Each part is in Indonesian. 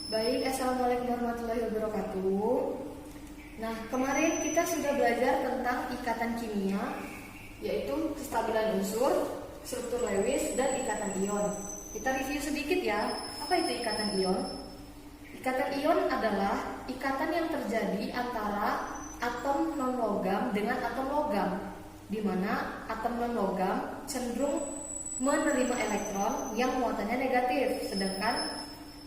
Baik, Assalamualaikum warahmatullahi wabarakatuh. Nah, kemarin kita sudah belajar tentang ikatan kimia, yaitu kestabilan unsur, struktur Lewis, dan ikatan ion. Kita review sedikit ya, apa itu ikatan ion? Ikatan ion adalah ikatan yang terjadi antara atom non-logam dengan atom logam, di mana atom non-logam cenderung menerima elektron yang muatannya negatif, sedangkan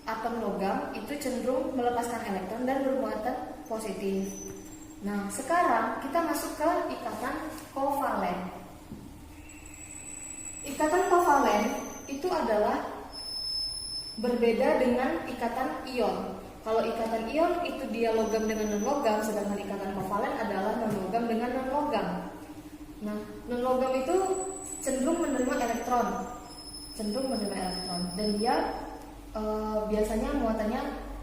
atom logam itu cenderung melepaskan elektron dan bermuatan positif. Nah, sekarang kita masuk ke ikatan kovalen. Ikatan kovalen itu adalah berbeda dengan ikatan ion. Kalau ikatan ion itu dia logam dengan non-logam, sedangkan ikatan kovalen adalah non-logam dengan non-logam. Nah, non-logam itu cenderung menerima elektron, dan dia biasanya muatannya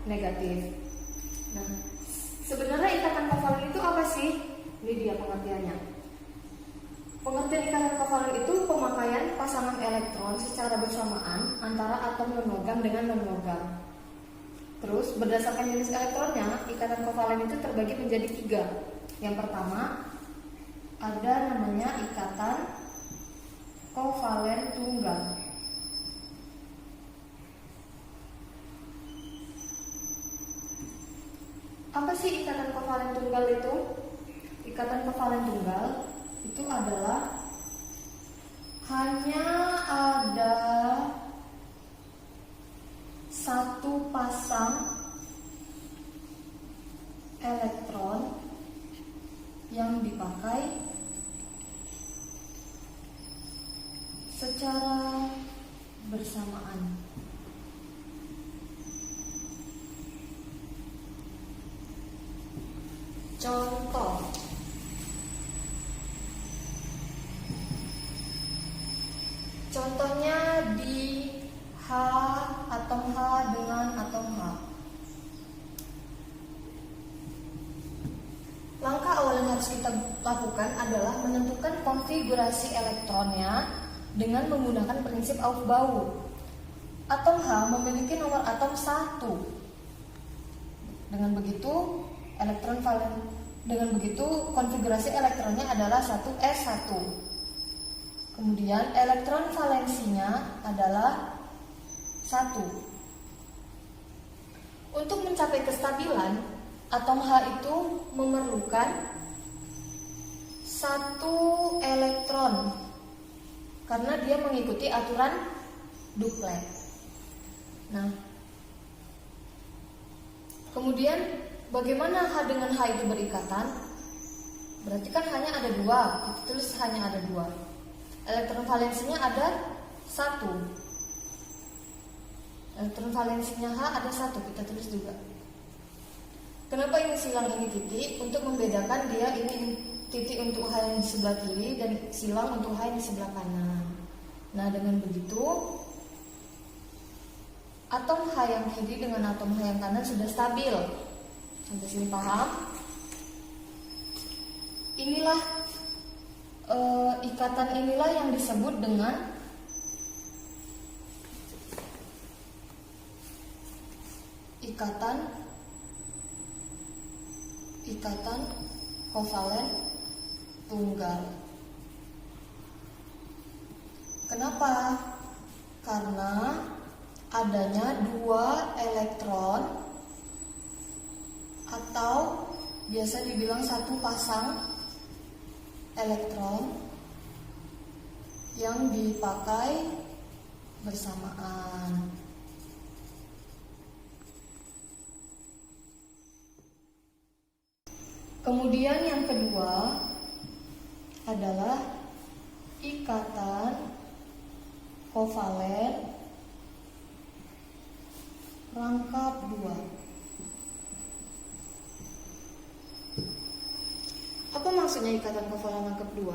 negatif. Nah, sebenarnya ikatan kovalen itu apa sih? Ini dia pengertiannya. Pengertian ikatan kovalen itu pemakaian pasangan elektron secara bersamaan antara atom non-logam dengan non-logam. Terus berdasarkan jenis elektronnya, ikatan kovalen itu terbagi menjadi 3. Yang pertama ada namanya ikatan kovalen tunggal. Apa sih ikatan kovalen tunggal itu? Ikatan kovalen tunggal itu adalah hanya ada satu pasang elektron yang dipakai secara bersamaan. Contohnya di atom H dengan atom H. Langkah awal yang harus kita lakukan adalah menentukan konfigurasi elektronnya dengan menggunakan prinsip Aufbau. Atom H memiliki nomor atom 1. Dengan begitu konfigurasi elektronnya adalah 1s1. Kemudian elektron valensinya adalah 1. Untuk mencapai kestabilan, atom H itu memerlukan 1 elektron karena dia mengikuti aturan duplet. Nah, kemudian bagaimana H dengan H itu berikatan? Berarti kan hanya ada 2, kita tulis hanya ada 2. Elektron valensinya ada 1. Elektron valensinya H ada 1, kita tulis juga. Kenapa ini silang ini titik? Untuk membedakan dia ini titik untuk H yang di sebelah kiri dan silang untuk H yang di sebelah kanan. Nah, dengan begitu atom H yang kiri dengan atom H yang kanan sudah stabil. Sampai sini paham? Inilah ikatan inilah yang disebut dengan ikatan kovalen tunggal. Kenapa? Karena adanya 2 elektron atau biasa dibilang 1 pasang elektron yang dipakai bersamaan. Kemudian yang kedua adalah ikatan kovalen rangkap 2. Apa maksudnya ikatan kovalen rangkap 2?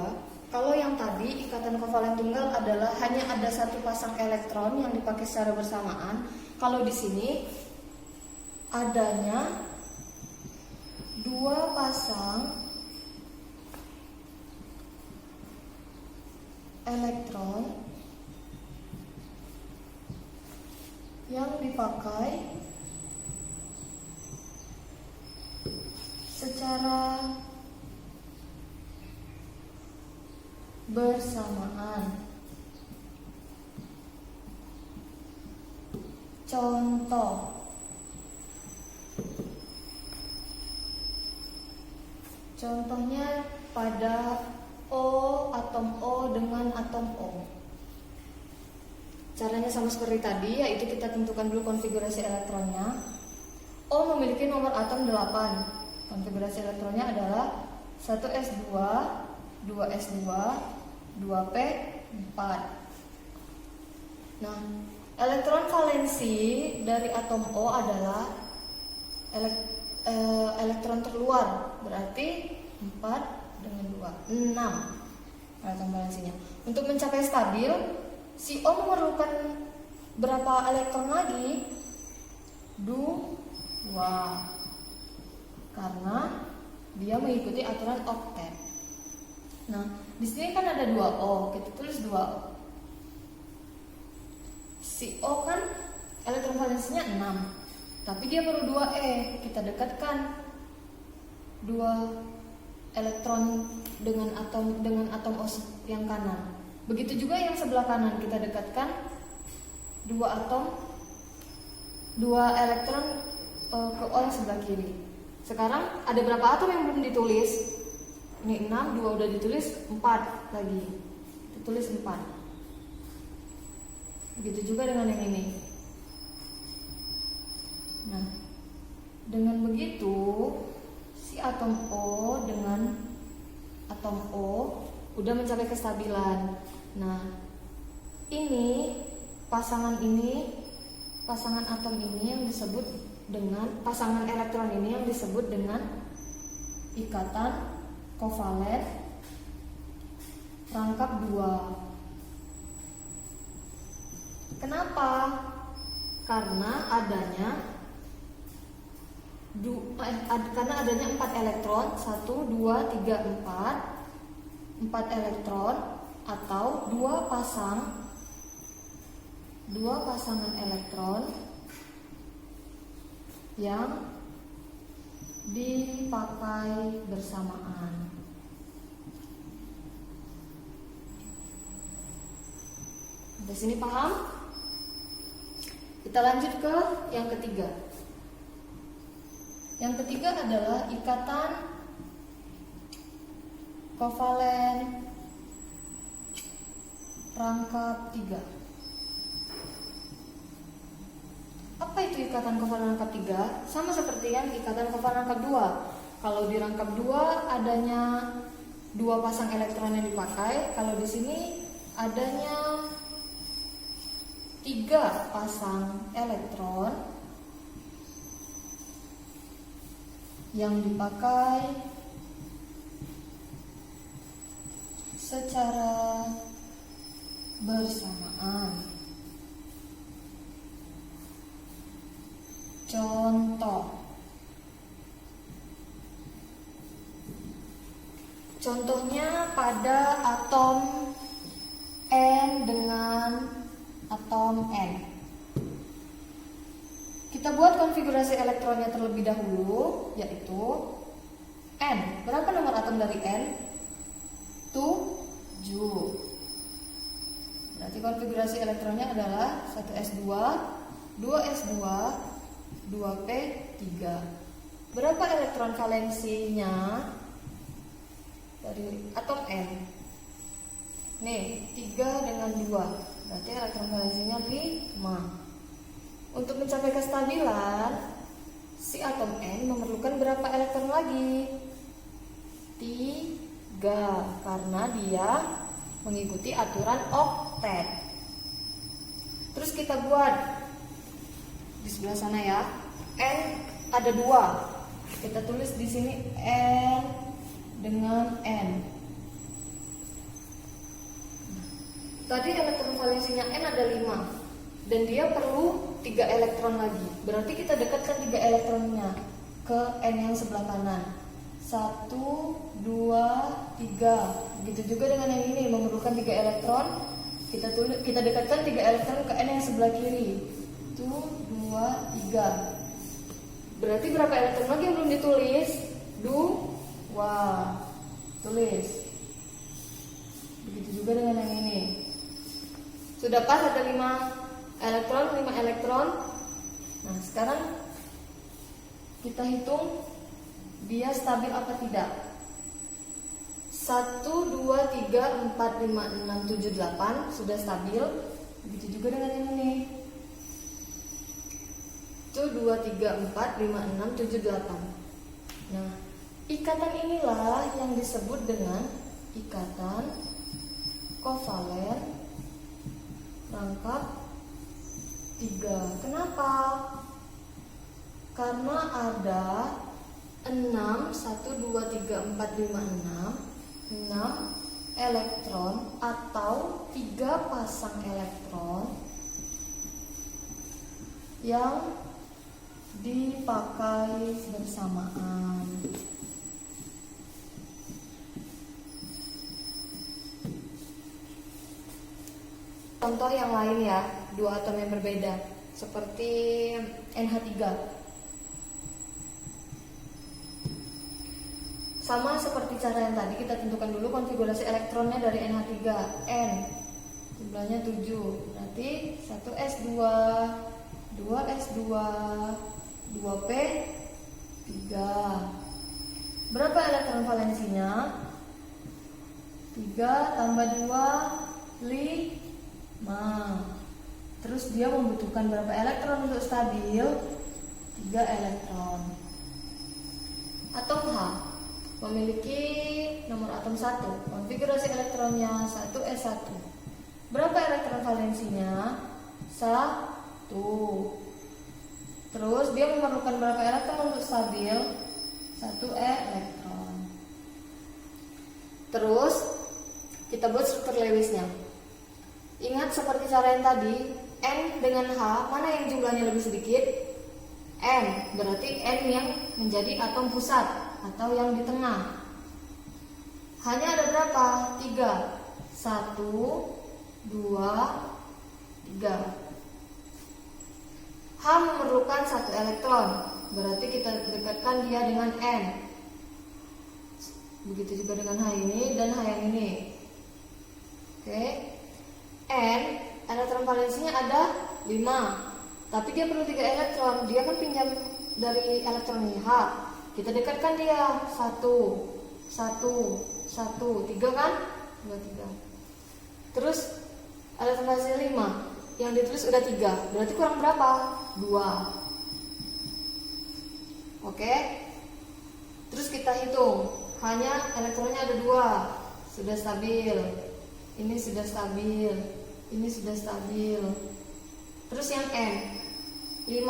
Kalau yang tadi ikatan kovalen tunggal adalah hanya ada 1 pasang elektron yang dipakai secara bersamaan. Kalau di sini adanya 2 pasang elektron yang dipakai secara bersamaan. Contoh, contohnya pada atom O dengan atom O. Caranya sama seperti tadi, yaitu kita tentukan dulu konfigurasi elektronnya. O memiliki nomor atom 8. Konfigurasi elektronnya adalah 1s2, 2s2, 2p, 4. Nah, elektron valensi dari atom O adalah elektron terluar, berarti 4 dengan 2, 6 elektron valensinya. Untuk mencapai stabil, si O memerlukan berapa elektron lagi? 2, karena dia mengikuti aturan oktet. Nah, di sini kan ada 2O, kita tulis 2O. Si O kan elektron valensinya 6, tapi dia perlu 2E. Kita dekatkan 2 elektron dengan atom O yang kanan. Begitu juga yang sebelah kanan, kita dekatkan 2 elektron ke O yang sebelah kiri. Sekarang ada berapa atom yang belum ditulis? Ini 6, 2 udah ditulis, 4 lagi. Ditulis 4. Begitu juga dengan yang ini. Nah, dengan begitu si atom O dengan atom O udah mencapai kestabilan. Nah, ini pasangan atom ini yang disebut dengan pasangan elektron ini yang disebut dengan ikatan kovalen rangkap 2. Kenapa? Karena adanya 4 elektron, 1, 2, 3, 4 elektron atau 2 pasangan elektron yang dipakai bersamaan. Di sini paham? Kita lanjut ke yang ketiga. Yang ketiga adalah ikatan kovalen rangkap 3. Apa itu ikatan kovalen rangkap 3? Sama seperti yang ikatan kovalen rangkap 2. Kalau di rangkap 2 adanya 2 pasang elektron yang dipakai, kalau di sini adanya 3 pasang elektron yang dipakai secara bersamaan. Contohnya pada atom N dengan atom N. Kita buat konfigurasi elektronnya terlebih dahulu, yaitu N. Berapa nomor atom dari N? 7. Berarti konfigurasi elektronnya adalah 1s2, 2s2, 2p3. Berapa elektron valensinya dari atom N? Nih, 3 dengan 2. Berarti elektron valensinya 5. Untuk mencapai kestabilan, si atom N memerlukan berapa elektron lagi? 3, karena dia mengikuti aturan oktet. Terus kita buat di sebelah sana ya. N ada 2. Kita tulis di sini N dengan N. Tadi elektron valensinya N ada 5 dan dia perlu 3 elektron lagi. Berarti kita dekatkan 3 elektronnya ke N yang sebelah kanan. 1, 2, 3. Begitu juga dengan yang ini, memerlukan 3 elektron. Kita dekatkan 3 elektron ke N yang sebelah kiri. 1, 2, 3. Berarti berapa elektron lagi yang belum ditulis? 2. Tulis. Begitu juga dengan yang ini. Sudah pas, ada 5 elektron. Nah, sekarang kita hitung dia stabil apa tidak. 1, 2, 3, 4, 5, 6, 7, 8 sudah stabil. Begitu juga dengan yang ini. 1, 2, 3, 4, 5, 6, 7, 8. Nah, ikatan inilah yang disebut dengan ikatan kovalen rangkap 3. Kenapa? Karena ada 6, 1, 2, 3, 4, 5, 6 elektron atau 3 pasang elektron yang dipakai bersamaan. Contoh yang lain ya, 2 atom yang berbeda seperti NH3. Sama seperti cara yang tadi, kita tentukan dulu konfigurasi elektronnya dari NH3. N jumlahnya 7, berarti 1s2, 2s2, 2p3. Berapa elektron valensinya? 3 tambah 2, 5. Terus dia membutuhkan berapa elektron untuk stabil? 3 elektron. Atom H memiliki nomor atom 1, konfigurasi elektronnya 1s1. Berapa elektron valensinya? 1. Terus dia memerlukan berapa elektron untuk stabil? 1 elektron. Terus kita buat struktur Lewisnya. Ingat seperti cara yang tadi, N dengan H, mana yang jumlahnya lebih sedikit? N, berarti N yang menjadi atom pusat atau yang di tengah. Hanya ada berapa? 3. 1, 2, 3. H memerlukan 1 elektron, berarti kita dekatkan dia dengan N. Begitu juga dengan H ini dan H yang ini. Oke. N, elektron valensinya ada 5, tapi dia perlu 3 elektron. Dia kan pinjam dari elektron H. Kita dekatkan dia 1, 1, 1, 3 kan? 2, 3. Terus elektron valensinya 5, yang ditulis udah 3, berarti kurang berapa? 2. Oke. Terus kita hitung, hanya elektronnya ada 2, sudah stabil. Ini sudah stabil. Ini sudah stabil. Terus yang N 5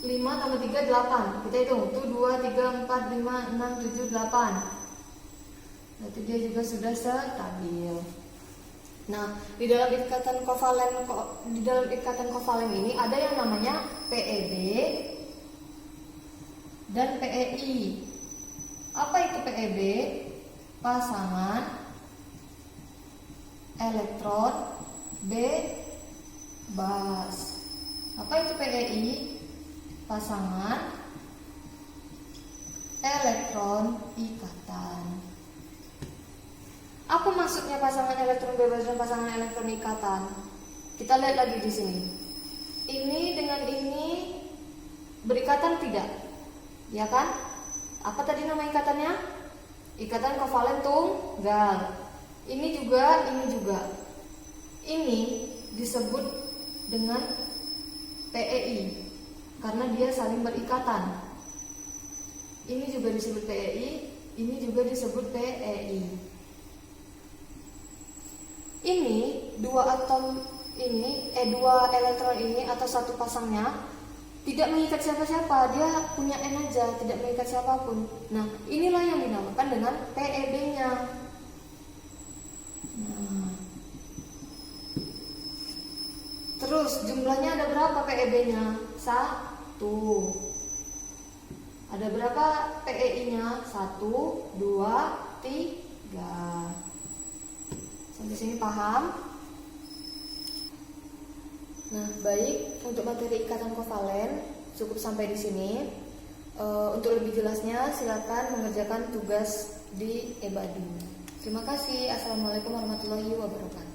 tambah 3, 8. Kita hitung 1, 2, 3, 4, 5, 6, 7, 8. Berarti dia juga sudah stabil. Nah, di dalam ikatan kovalen ini ada yang namanya PeB dan PeI. Apa itu PeB? Pasangan elektron bebas. Apa itu PeI? Pasangan elektron ikatan. Apa maksudnya pasangan elektron bebas dan pasangan elektron ikatan? Kita lihat lagi di sini. Ini dengan ini berikatan tidak? Ya kan? Apa tadi nama ikatannya? Ikatan kovalen tunggal. Ini juga, ini juga. Ini disebut dengan PeI karena dia saling berikatan. Ini juga disebut PeI, ini juga disebut PeI. Ini dua atom ini, dua elektron ini atau satu pasangnya tidak mengikat siapa-siapa, dia punya N aja, tidak mengikat siapapun. Nah, inilah yang dinamakan dengan PeB-nya. Nah, terus jumlahnya ada berapa PeB-nya? 1. Ada berapa PeI-nya? 1, 2, 3. Sampai sini paham? Nah, baik, untuk materi ikatan kovalen cukup sampai di sini. Untuk lebih jelasnya silakan mengerjakan tugas di e-Badu. Terima kasih. Assalamualaikum warahmatullahi wabarakatuh.